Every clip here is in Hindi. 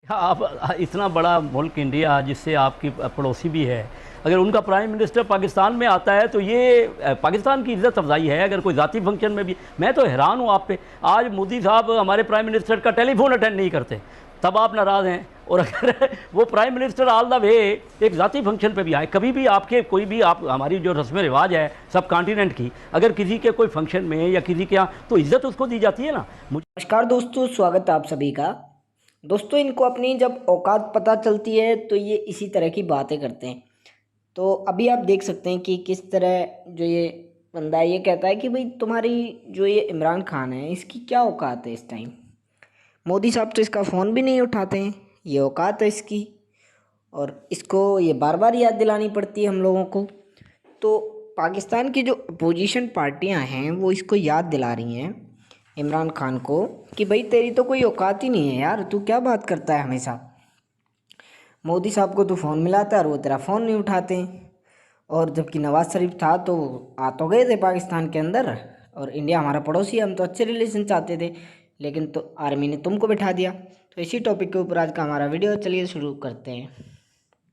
आप इतना बड़ा मुल्क इंडिया जिससे आपकी पड़ोसी भी है, अगर उनका प्राइम मिनिस्टर पाकिस्तान में आता है तो ये पाकिस्तान की इज़्ज़त अफजाई है। अगर कोई ज़ाती फंक्शन में भी, मैं तो हैरान हूँ आप पे। आज मोदी साहब हमारे प्राइम मिनिस्टर का टेलीफोन अटेंड नहीं करते, तब आप नाराज़ हैं। और अगर वो prime minister all the way एक ज़ाती फंक्शन पे भी आए, कभी भी आपके कोई भी आप हमारी जो रस्म रिवाज है सब कॉन्टिनेंट की, अगर किसी के कोई फंक्शन में या किसी के यहाँ, तो इज़्ज़त उसको दी जाती है ना। नमस्कार दोस्तों, स्वागत है आप सभी का। दोस्तों, इनको अपनी जब औकात पता चलती है तो ये इसी तरह की बातें करते हैं। तो अभी आप देख सकते हैं कि किस तरह जो ये बंदा है ये कहता है कि भाई तुम्हारी जो ये इमरान खान है इसकी क्या औकात है। इस टाइम मोदी साहब तो इसका फ़ोन भी नहीं उठाते हैं, ये औकात है इसकी। और इसको ये बार बार याद दिलानी पड़ती है हम लोगों को। तो पाकिस्तान की जो अपोजिशन पार्टियां हैं वो इसको याद दिला रही हैं इमरान खान को कि भाई तेरी तो कोई औकात ही नहीं है यार, तू क्या बात करता है हमेशा। मोदी साहब को तो फ़ोन मिलाता है और वो तेरा फ़ोन नहीं उठाते। और जबकि नवाज़ शरीफ था तो आ तो गए थे पाकिस्तान के अंदर, और इंडिया हमारा पड़ोसी है, हम तो अच्छे रिलेशन चाहते थे, लेकिन तो आर्मी ने तुमको बिठा दिया। तो इसी टॉपिक के ऊपर आज का हमारा वीडियो, चलिए शुरू करते हैं।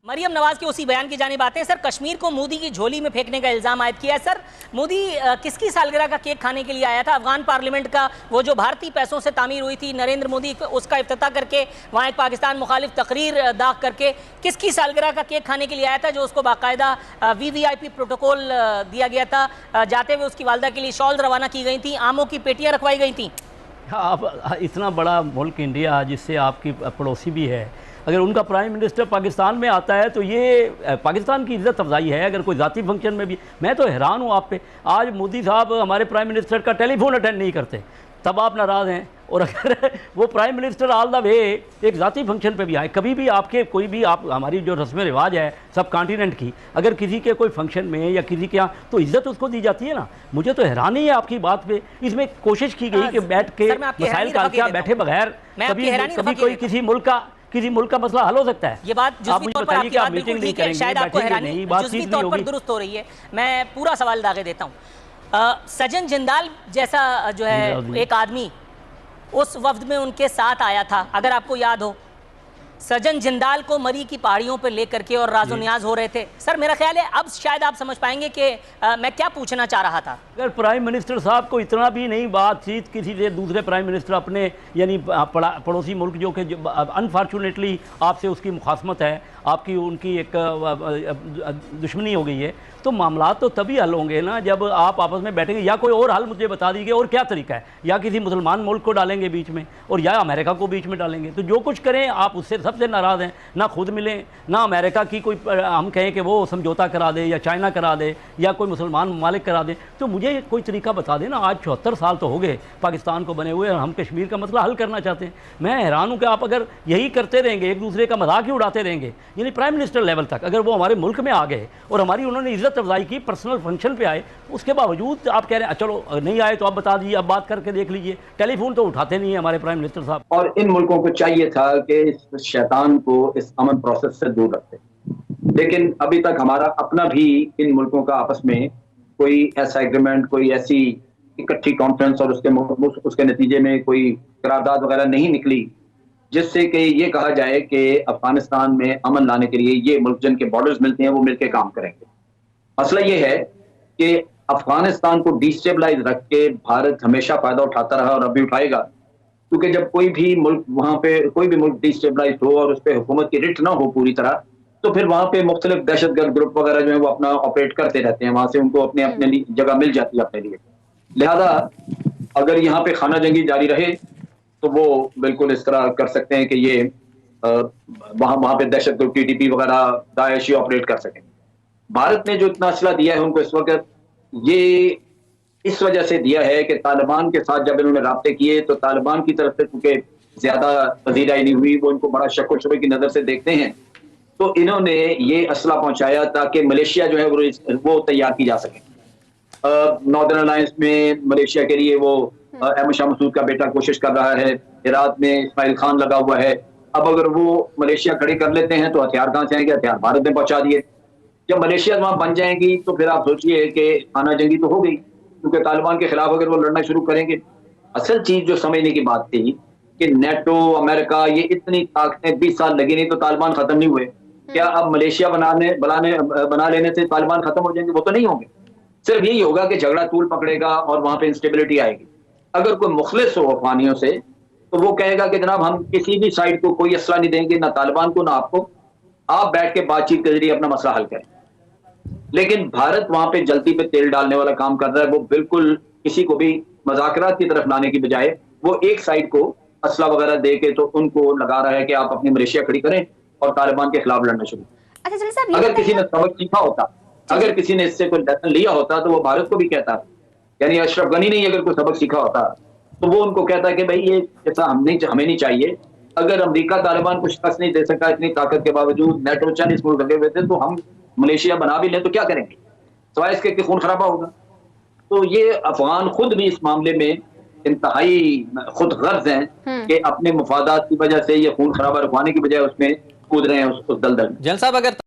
मरियम नवाज के उसी बयान की जानिब आते हैं। सर, कश्मीर को मोदी की झोली में फेंकने का इल्जाम आयद किया है। सर, मोदी किसकी सालगिरह का केक खाने के लिए आया था? अफगान पार्लियामेंट का वो जो भारतीय पैसों से तामीर हुई थी, नरेंद्र मोदी उसका इफ्तिताह करके वहाँ एक पाकिस्तान मुखालिफ तकरीर दाग करके किसकी सालगिरह का केक खाने के लिए आया था, जो उसको बाकायदा VVIP प्रोटोकॉल दिया गया था। जाते हुए उसकी वालदा के लिए शॉल रवाना की गई थी, आमों की पेटियाँ रखवाई गई थी। आप इतना बड़ा मुल्क इंडिया जिससे आपकी पड़ोसी भी है, अगर उनका प्राइम मिनिस्टर पाकिस्तान में आता है तो ये पाकिस्तान की इज़्ज़त अफजाई है। अगर कोई ज़ाती फंक्शन में भी, मैं तो हैरान हूँ आप पे। आज मोदी साहब हमारे प्राइम मिनिस्टर का टेलीफोन अटेंड नहीं करते, तब आप नाराज़ हैं। और अगर वो prime minister all the way एक ज़ाती फंक्शन पे भी आए, कभी भी आपके कोई भी आप हमारी जो रस्म रिवाज है सब कॉन्टिनेंट की, अगर किसी के कोई फंक्शन में या किसी के यहाँ, तो इज़्ज़त उसको दी जाती है ना। मुझे तो हैरानी है आपकी बात पे। इसमें कोशिश की गई कि बैठ के मसाइल का बैठे बगैर कभी कोई किसी मुल्क का मसला हल हो सकता है। ये बात जुज़वी तौर पर आपकी बात बिल्कुल ठीक है, शायद आपको हैरानी जुज़वी तौर पर दुरुस्त हो रही है। मैं पूरा सवाल दागे देता हूँ। सज्जन जिंदाल जैसा जो है एक आदमी उस वफ्द में उनके साथ आया था, अगर आपको याद हो। सज्जन जिंदाल को मरी की पहाड़ियों पर लेकर के और राजो न्याज हो रहे थे। सर, मेरा ख्याल है अब शायद आप समझ पाएंगे कि मैं क्या पूछना चाह रहा था। अगर प्राइम मिनिस्टर साहब को इतना भी नहीं बातचीत किसी से दूसरे प्राइम मिनिस्टर अपने यानी पड़ोसी मुल्क जो कि अनफॉर्चुनेटली आपसे उसकी मुखासमत है, आपकी उनकी एक दुश्मनी हो गई है, तो मामला तो तभी हल होंगे ना जब आप आपस में बैठेंगे। या कोई और हल मुझे बता दीजिए, और क्या तरीका है? या किसी मुसलमान मुल्क को डालेंगे बीच में, और या अमेरिका को बीच में डालेंगे। तो जो कुछ करें आप उससे सबसे नाराज़ हैं। ना खुद मिलें, ना अमेरिका की कोई हम कहें कि वो समझौता करा दे या चाइना करा दे या कोई मुसलमान ममालिक करा दे। तो मुझे कोई तरीका बता देना। आज 74 साल तो हो गए पाकिस्तान को बने हुए, और हम कश्मीर का मसला हल करना चाहते हैं। मैं हैरान हूँ कि आप अगर यही करते रहेंगे, एक दूसरे का मजाक ही उड़ाते रहेंगे, यानी प्राइम मिनिस्टर लेवल तक अगर वो हमारे मुल्क में आ गए और हमारी उन्होंने इज्जत अफजाई की, पर्सनल फंक्शन पे आए, उसके बावजूद आप कह रहे हैं चलो नहीं आए तो आप बता दीजिए, अब बात करके देख लीजिए। टेलीफोन तो उठाते नहीं है हमारे प्राइम मिनिस्टर साहब। और इन मुल्कों को चाहिए था कि इस शैतान को इस अमन प्रोसेस से दूर रखते, लेकिन अभी तक हमारा अपना भी इन मुल्कों का आपस में कोई ऐसा एग्रीमेंट, कोई ऐसी इकट्ठी कॉन्फ्रेंस और उसके नतीजे में कोई करारदाद वगैरह नहीं निकली जिससे कि ये कहा जाए कि अफगानिस्तान में अमन लाने के लिए ये मुल्क जिनके बॉर्डर्स मिलते हैं वो मिलकर काम करेंगे। मसला ये है कि अफगानिस्तान को डिस्टेबलाइज रख के भारत हमेशा फायदा उठाता रहा और अब भी उठाएगा, क्योंकि जब कोई भी मुल्क वहां पे कोई भी मुल्क डिस्टेबलाइज हो और उस पर हुकूमत की रिट ना हो पूरी तरह, तो फिर वहां पे मुख्तलिफ दहशतगर्द ग्रुप वगैरह जो है वो अपना ऑपरेट करते रहते हैं, वहां से उनको अपने अपने जगह मिल जाती है अपने लिए। लिहाजा अगर यहाँ पे खाना जंगी जारी रहे तो वो बिल्कुल इस तरह कर सकते हैं कि ये वहां पे दहशतगर्द TTP वगैरह दाएश ऑपरेट कर सकें। भारत ने जो इतना असला दिया है उनको इस वक्त, ये इस वजह से दिया है कि तालिबान के साथ जब इन्होंने राब्ते किए तो तालिबान की तरफ से क्योंकि ज्यादा पजीराई नहीं हुई, वो इनको बड़ा शक व शुबे की नजर से देखते हैं, तो इन्होंने ये असला पहुंचाया ताकि मलेशिया जो है वो तैयार की जा सके। नॉर्दर्न अलायंस में मलेशिया के लिए वो अहमद शाह मसूद का बेटा कोशिश कर रहा है, इराक में इस्माइल खान लगा हुआ है। अब अगर वो मलेशिया खड़े कर लेते हैं तो हथियार कहां से आएंगे? हथियार भारत ने पहुंचा दिए। जब मलेशिया वहां बन जाएंगी तो फिर आप सोचिए कि खाना जंगी तो हो गई, क्योंकि तालिबान के खिलाफ अगर वो लड़ना शुरू करेंगे। असल चीज जो समझने की बात थी कि नेटो, अमेरिका, ये इतनी ताकतें 20 साल लगी नहीं तो तालिबान खत्म नहीं हुए। क्या अब मलेशिया बना लेने से तालिबान खत्म हो जाएंगे? वो तो नहीं होंगे। सिर्फ यही होगा कि झगड़ा तूल पकड़ेगा और वहां पे इंस्टेबिलिटी आएगी। अगर कोई मुखलिस हो अफगानियों से तो वो कहेगा कि जनाब हम किसी भी साइड को कोई असला नहीं देंगे, ना तालिबान को ना आपको, आप बैठ के बातचीत के जरिए अपना मसला हल करें। लेकिन भारत वहां पे जल्दी पे तेल डालने वाला काम कर रहा है। वो बिल्कुल किसी को भी मज़ाकरात की तरफ लाने की बजाय वो एक साइड को असला वगैरह दे के तो उनको लगा रहा है कि आप अपनी मलेशिया खड़ी करें और तालिबान के खिलाफ लड़ना शुरू। अच्छा जलील साहब, अगर किसी ने सबक सीखा होता, अगर किसी ने इससे कोई लेसन लिया होता तो वो भारत को भी कहता, यानी अशरफ गनी ने अगर कोई सबक सीखा होता तो वो उनको कहता है कि भाई ये ऐसा हमें नहीं चाहिए। अगर अमेरिका तालिबान को शिकस्त नहीं दे सका इतनी ताकत के बावजूद, नेटो 40 मुल्क लगे हुए थे, तो हम मलेशिया बना भी लें तो क्या करेंगे, सवाए इसके कि खून खराबा होगा। तो ये अफगान खुद भी इस मामले में इंतहाई खुद गर्ज हैं कि अपने मुफादात की वजह से ये खून खराबा रुकवाने की बजाय उसमें कूद रहे हैं उस दलदल में। जल साहब, अगर